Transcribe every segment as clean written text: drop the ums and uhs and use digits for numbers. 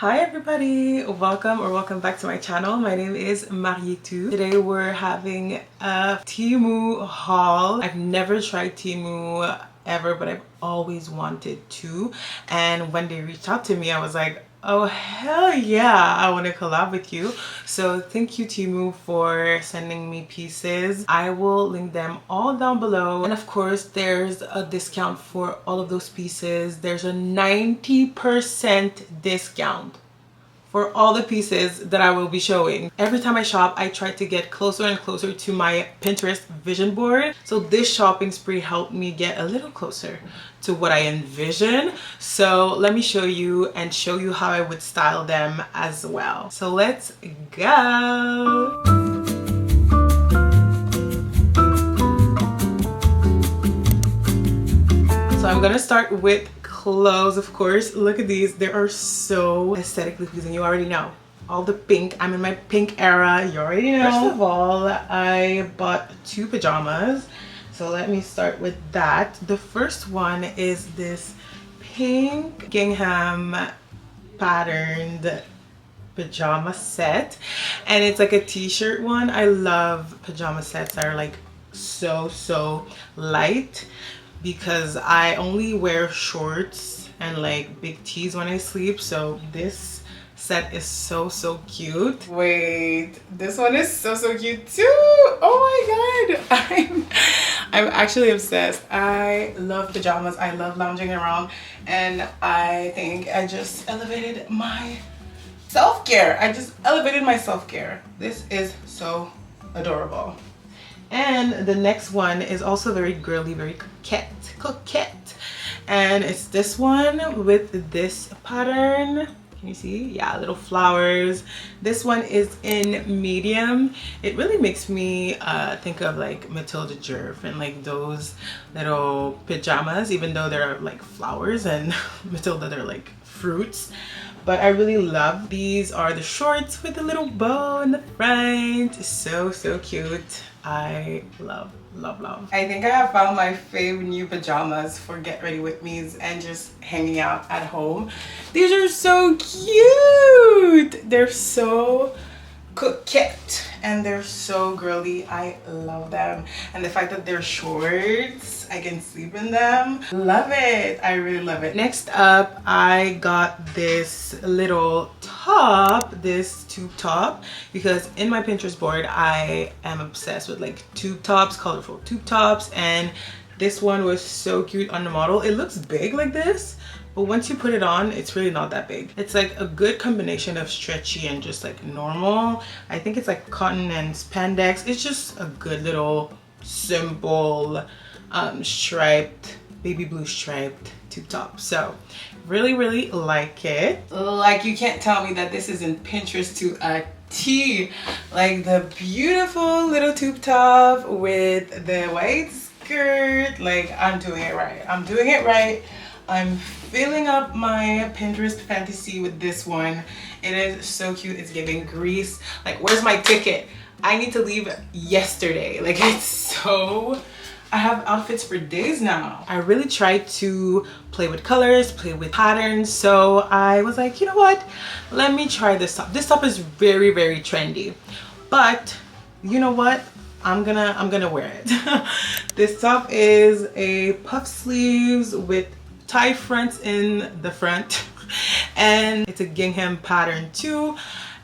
Hi everybody, welcome back to my channel. My name is Mariétou. Today we're having a Temu haul. I've never tried Temu ever, but I've always wanted to. And when they reached out to me, I was like, oh hell yeah, I want to collab with you. So thank you Temu for sending me pieces. I will link them all down below, and of course there's a discount for all of those pieces. There's a 90% discount for all the pieces that I will be showing. Every time I shop, I try to get closer and closer to my Pinterest vision board. So this shopping spree helped me get a little closer to what I envision. So let me show you and show you how I would style them as well. So let's go. So I'm gonna start with clothes, of course. Look at these. They are so aesthetically pleasing. You already know. All the pink. I'm in my pink era. You already know. First of all, I bought two pajamas. So let me start with that. The first one is this pink gingham patterned pajama set. And it's like a t-shirt one. I love pajama sets that are like so light, because I only wear shorts and like big tees when I sleep. So this set is so cute. Wait, this one is so cute too. Oh my god, I'm actually obsessed. I love pajamas. I love lounging around, and I think I just elevated my self-care. This is so adorable. And the next one is also very girly, very coquette. And it's this one with this pattern. Can you see? Yeah, little flowers. This one is in medium. It really makes me think of like Matilda Djerf and like those little pajamas, even though they're like flowers, and Matilda, they're like fruits. But I really love these. Are the shorts with a little bow in the front. So cute. I love. I think I have found my fave new pajamas for get ready with me's and just hanging out at home. These are so cute. They're so coquette and they're so girly. I love them, and the fact that they're shorts, I can sleep in them. Love it. I really love it. Next up, I got this little top, this tube top, because in my Pinterest board I am obsessed with like tube tops, colorful tube tops, and this one was so cute on the model. It looks big like this, but once you put it on, it's really not that big. It's like a good combination of stretchy and just like normal. I think it's like cotton and spandex. It's just a good little simple striped, baby blue striped tube top. So really like it. Like, you can't tell me that this isn't Pinterest to a T. Like the beautiful little tube top with the white skirt. Like, I'm doing it right. I'm filling up my Pinterest fantasy with this one. It is so cute. It's giving Greece. Like, where's my ticket? I need to leave yesterday. Like, it's so... I have outfits for days now. I really tried to play with colors, play with patterns. So I was like, you know what? Let me try this top. This top is very trendy. But you know what? I'm gonna wear it. This top is a puff sleeves with tie fronts in the front, and it's a gingham pattern too,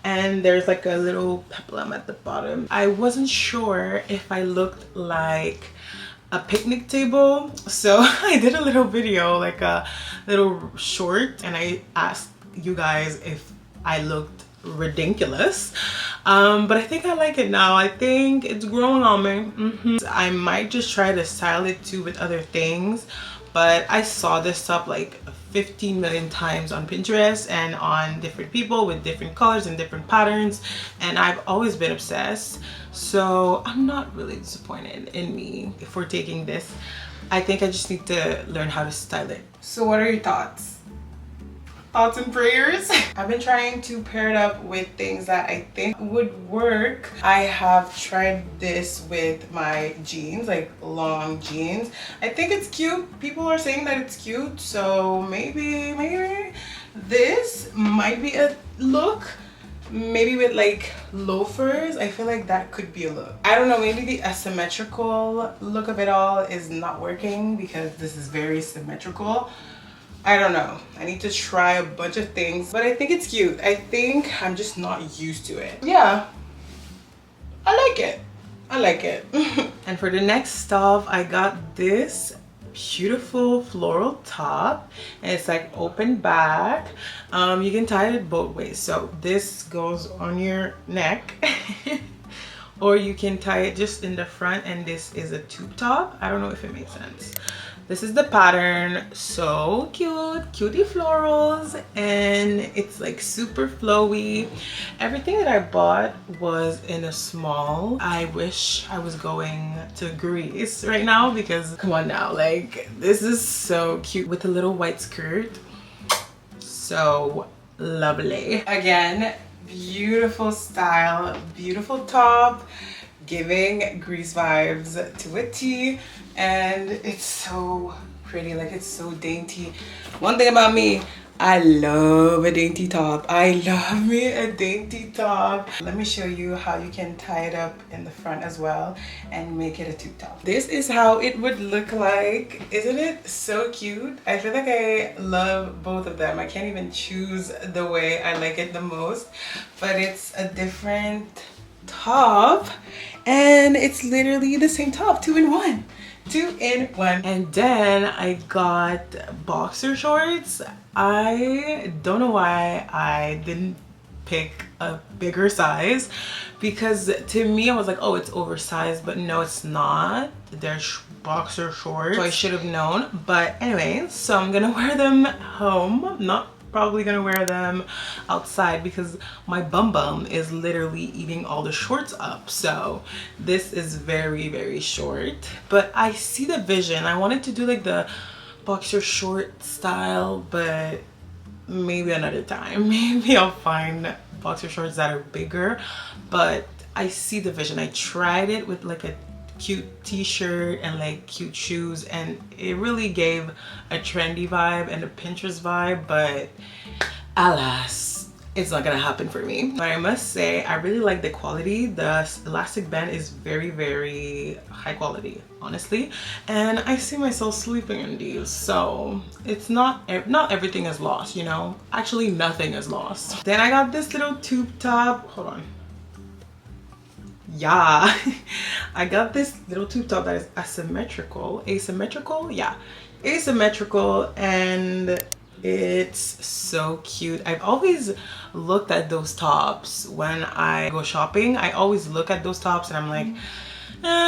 and there's like a little peplum at the bottom. I wasn't sure if I looked like a picnic table, so I did a little video, like a little short, and I asked you guys if I looked ridiculous, but I think I like it now. I think it's growing on me. I might just try to style it too with other things, but I saw this top like 15 million times on Pinterest and on different people with different colors and different patterns, and I've always been obsessed. So I'm not really disappointed in me for taking this. I think I just need to learn how to style it. So what are your thoughts? Thoughts and prayers? I've been trying to pair it up with things that I think would work. I have tried this with my jeans, like long jeans. I think it's cute. People are saying that it's cute, so maybe This might be a look, maybe with like loafers. I feel like that could be a look. I don't know, maybe the asymmetrical look of it all is not working because this is very symmetrical. I don't know. I need to try a bunch of things, but I think it's cute. I think I'm just not used to it. Yeah, I like it. I like it. And for the next stuff, I got this beautiful floral top, and it's like open back. You can tie it both ways. So this goes on your neck or you can tie it just in the front, and this is a tube top. I don't know if it makes sense. This is the pattern. So cute, cutie florals, and it's like super flowy. Everything that I bought was in a small. I wish I was going to Greece right now because come on now, like this is so cute with a little white skirt. So lovely. Again, beautiful style, beautiful top, giving Greece vibes to a T, and it's so pretty, like it's so dainty. One thing about me, I love a dainty top. I love me a dainty top. Let me show you how you can tie it up in the front as well and make it a tube top. This is how it would look like. Isn't it so cute? I feel like I love both of them. I can't even choose the way I like it the most, but it's a different top and it's literally the same top, 2-in-1. 2-in-1. And then I got boxer shorts. I don't know why I didn't pick a bigger size, because to me I was like, oh, it's oversized, but no, it's not. They're boxer shorts, so I should have known. But anyway, so I'm gonna wear them home. Not probably gonna wear them outside because my bum bum is literally eating all the shorts up. So this is very, very short, but I see the vision. I wanted to do like the boxer short style, but maybe another time. Maybe I'll find boxer shorts that are bigger, but I see the vision. I tried it with like a cute t-shirt and like cute shoes, and it really gave a trendy vibe and a Pinterest vibe, but alas, it's not gonna happen for me. But I must say, I really like the quality. The elastic band is very, very high quality, honestly, and I see myself sleeping in these, so it's not everything is lost, you know. Actually, nothing is lost. Then I got this little tube top. Hold on. Yeah, I got this little tube top that is asymmetrical. Yeah, asymmetrical, and it's so cute. I've always looked at those tops when I go shopping. I always look at those tops and I'm like,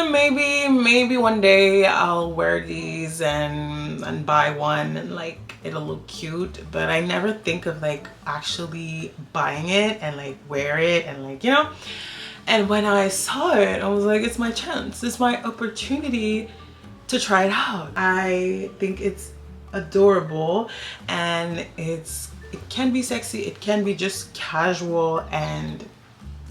maybe one day I'll wear these and buy one and like it'll look cute, but I never think of like actually buying it and like wear it and like, you know. And when I saw it, I was like, it's my chance. It's my opportunity to try it out. I think it's adorable, and it can be sexy, it can be just casual, and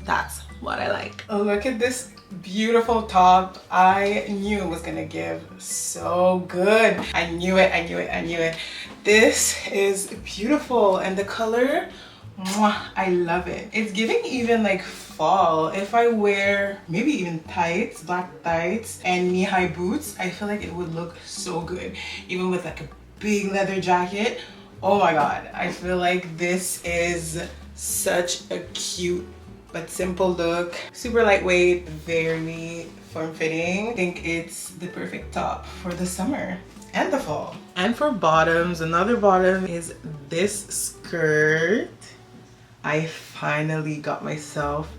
that's what I like. Oh, look at this beautiful top. I knew it was gonna give so good. I knew it, I knew it, I knew it. This is beautiful, and the color, mwah, I love it. It's giving even like fall. If I wear maybe even tights, black tights and knee-high boots, I feel like it would look so good. Even with like a big leather jacket. Oh my god, I feel like this is such a cute but simple look. Super lightweight, very form-fitting. I think it's the perfect top for the summer and the fall. And for bottoms, another bottom is this skirt. I finally got myself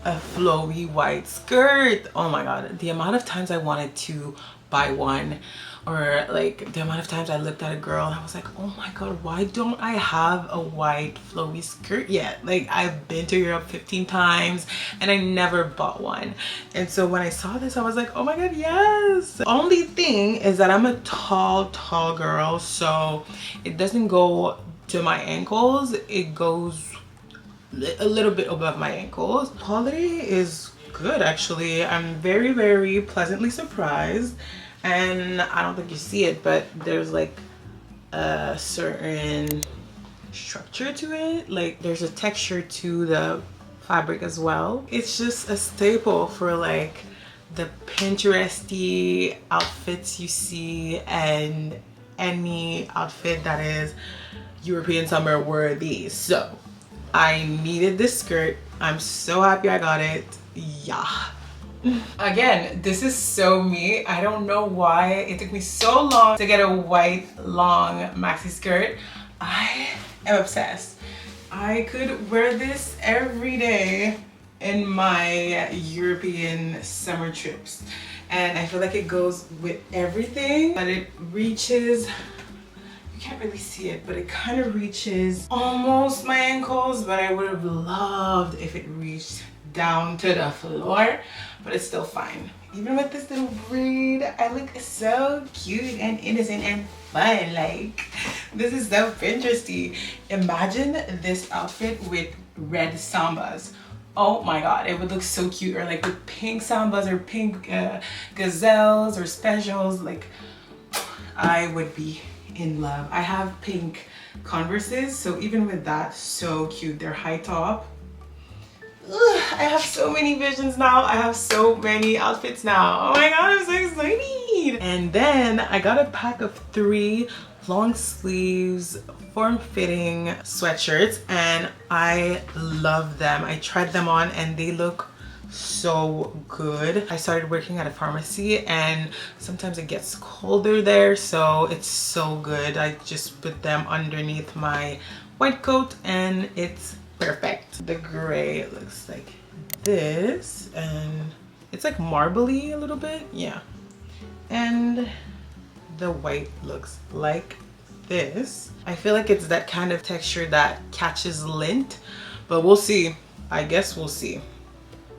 a flowy white skirt. Oh my god, the amount of times I wanted to buy one, or like the amount of times I looked at a girl and I was like, oh my god, why don't I have a white flowy skirt yet? Like, I've been to Europe 15 times and I never bought one. And so when I saw this, I was like, oh my god, yes. The only thing is that I'm a tall girl, so it doesn't go to my ankles. It goes a little bit above my ankles. Quality is good, actually. I'm very, very pleasantly surprised. And I don't think you see it, but there's like a certain structure to it. Like there's a texture to the fabric as well. It's just a staple for like the Pinteresty outfits you see, and any outfit that is European summer worthy. So I needed this skirt. I'm so happy I got it. Yeah. Again, this is so me. I don't know why it took me so long to get a white long maxi skirt. I am obsessed. I could wear this every day in my European summer trips, and I feel like it goes with everything. But it reaches, you can't really see it, but it kind of reaches almost my ankles, but I would have loved if it reached down to the floor, but it's still fine. Even with this little braid, I look so cute and innocent and fun. Like, this is so Pinteresty. Imagine this outfit with red sambas. Oh my god, it would look so cute. Or like with pink sambas or pink gazelles or specials. Like, I would be in love. I have pink Converses, so even with that, so cute. They're high top. Ugh, I have so many visions now. I have so many outfits now. Oh my god, I'm so excited. And then I got a pack of 3 long sleeves form-fitting sweatshirts, and I love them. I tried them on and they look so good. I started working at a pharmacy and sometimes it gets colder there, so it's so good. I just put them underneath my white coat and it's perfect. The gray looks like this, and it's like marbly a little bit, yeah. And the white looks like this. I feel like it's that kind of texture that catches lint, but we'll see. I guess we'll see.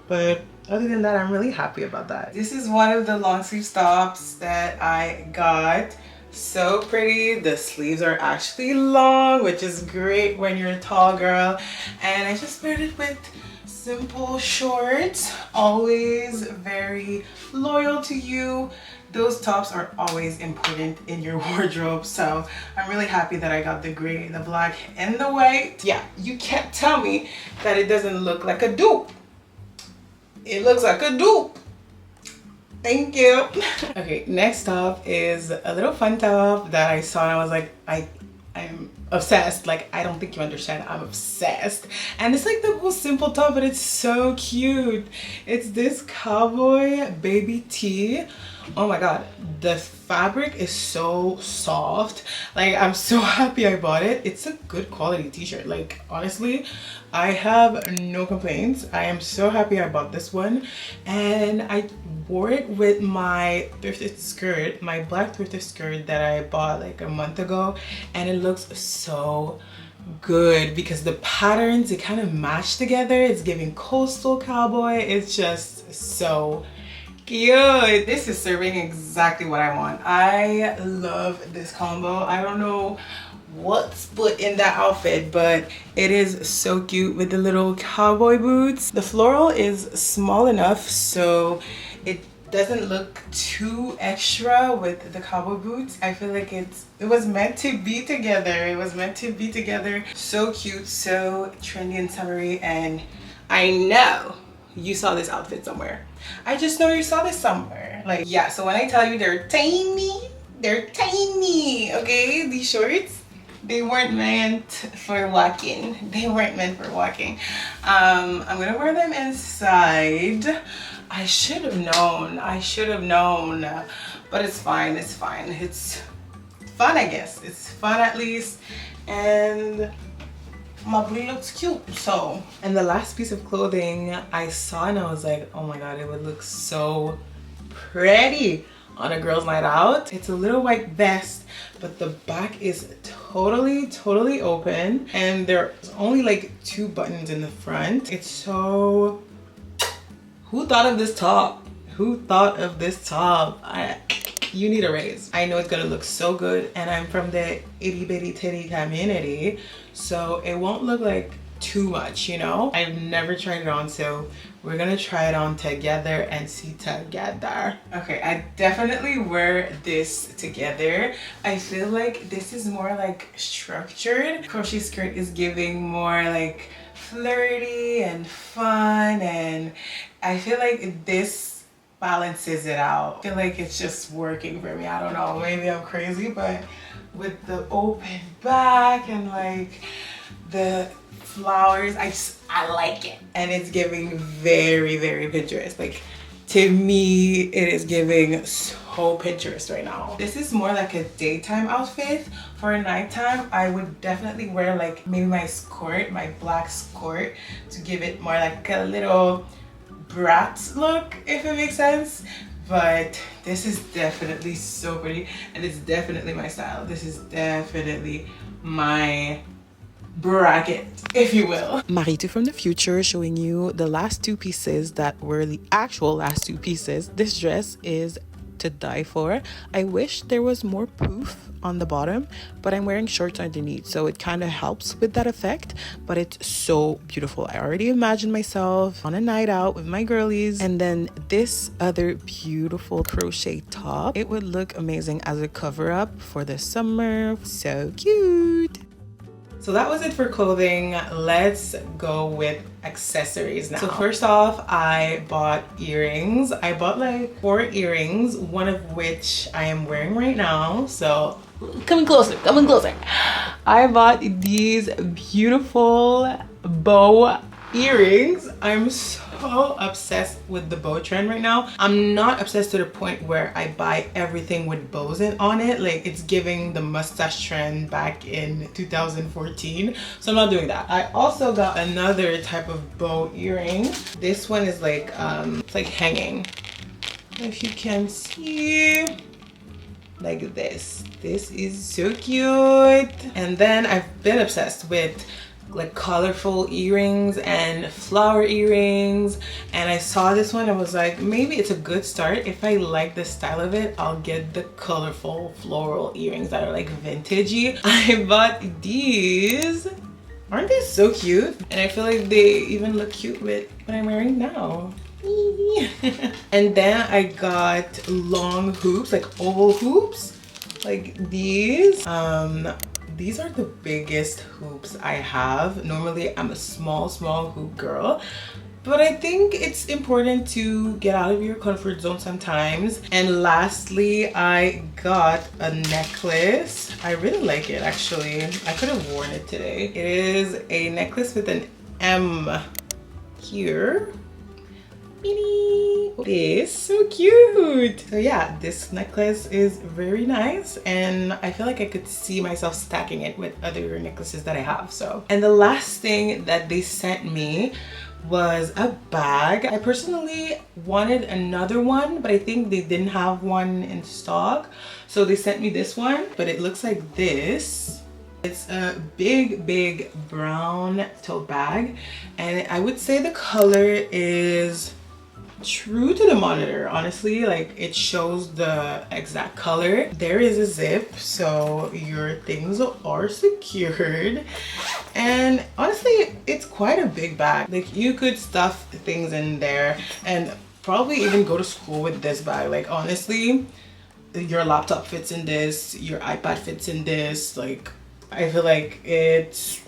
But other than that, I'm really happy about that. This is one of the long sleeve tops that I got. So pretty. The sleeves are actually long, which is great when you're a tall girl. And I just paired it with simple shorts. Always very loyal to you. Those tops are always important in your wardrobe, so I'm really happy that I got the gray, the black, and the white. Yeah, you can't tell me that it doesn't look like a dupe. It looks like a dupe. Thank you. Okay, next top is a little fun top that I saw and I was like, I'm obsessed. Like, I don't think you understand. I'm obsessed. And it's like the most simple top, but it's so cute. It's this cowboy baby tee. Oh my god, the fabric is so soft. Like, I'm so happy I bought it. It's a good quality t-shirt. Like, honestly, I have no complaints. I am so happy I bought this one, and I wore it with my thrifted skirt, my black thrifted skirt that I bought like a month ago, and it looks so good because the patterns, they kind of match together. It's giving coastal cowboy. It's just so cute. This is serving exactly what I want. I love this combo. I don't know what's put in that outfit, but it is so cute with the little cowboy boots. The floral is small enough so it doesn't look too extra with the cowboy boots. I feel like it was meant to be together. It was meant to be together. So cute, so trendy and summery, and I know you saw this outfit somewhere. I just know you saw this somewhere. Like, yeah, so when I tell you they're tiny, okay? These shorts, they weren't meant for walking. They weren't meant for walking. I'm gonna wear them inside. I should have known, but it's fine, it's fine. It's fun, I guess. It's fun at least, and my blue looks cute. So, and the last piece of clothing I saw and I was like, oh my god, it would look so pretty on a girl's night out. It's a little white vest, but the back is totally open, and there's only like 2 buttons in the front. It's so, who thought of this top? Who thought of this top? You need a raise. I know it's gonna look so good, and I'm from the itty bitty titty community, so it won't look like too much, you know. I've never tried it on, so we're gonna try it on together and see together. Okay, I definitely wear this together. I feel like this is more like structured. Crochet skirt is giving more like flirty and fun, and I feel like this balances it out. I feel like it's just working for me. I don't know, maybe I'm crazy, but with the open back and like the flowers, I like it, and it's giving very, very Pinterest. Like, to me, it is giving so Pinterest right now. This is more like a daytime outfit. For nighttime, I would definitely wear like maybe my skirt, my black skirt, to give it more like a little brat look, if it makes sense. But this is definitely so pretty, and it's definitely my style. This is definitely my bracket, if you will. Mariétou from the future showing you the last two pieces that were the actual last two pieces. This dress is to die for. I wish there was more poof on the bottom, but I'm wearing shorts underneath, so it kind of helps with that effect. But it's so beautiful. I already imagined myself on a night out with my girlies, and then this other beautiful crochet top. It would look amazing as a cover up for the summer. So cute. So that was it for clothing. Let's go with accessories now. So first off, I bought earrings. I bought like 4 earrings, one of which I am wearing right now. So coming closer, coming closer. I bought these beautiful bow earrings. I'm so obsessed with the bow trend right now. I'm not obsessed to the point where I buy everything with bows on it. Like, it's giving the mustache trend back in 2014, so I'm not doing that. I also got another type of bow earring. This one is like it's like hanging, if you can see, like this. This is so cute. And then I've been obsessed with like colorful earrings and flower earrings, and I saw this one. I was like, maybe it's a good start. If I like the style of it, I'll get the colorful floral earrings that are like vintagey. I bought these. Aren't they so cute? And I feel like they even look cute with what I'm wearing now. And then I got long hoops, like oval hoops, like these. These are the biggest hoops I have. Normally, I'm a small hoop girl, but I think it's important to get out of your comfort zone sometimes. And lastly, I got a necklace. I really like it, actually. I could have worn it today. It is a necklace with an M here. It is so cute. So yeah, this necklace is very nice, and I feel like I could see myself stacking it with other necklaces that I have. So, and the last thing that they sent me was a bag. I personally wanted another one, but I think they didn't have one in stock, so they sent me this one. But it looks like this. It's a big brown tote bag, and I would say the color is true to the monitor. Honestly, like, it shows the exact color. There is a zip, so your things are secured, and honestly, it's quite a big bag. Like, you could stuff things in there and probably even go to school with this bag. Like, honestly, your laptop fits in this, your iPad fits in this. Like, I feel like it's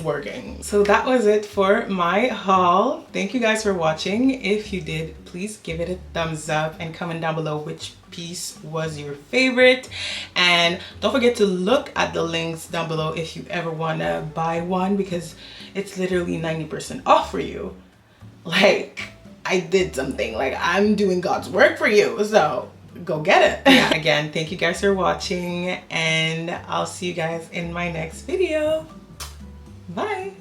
working. So that was it for my haul. Thank you guys for watching. If you did, please give it a thumbs up and comment down below which piece was your favorite, and don't forget to look at the links down below if you ever want to buy one, because it's literally 90% off for you. Like, I did something. Like, I'm doing God's work for you, so go get it. Yeah, again, thank you guys for watching, and I'll see you guys in my next video. Bye.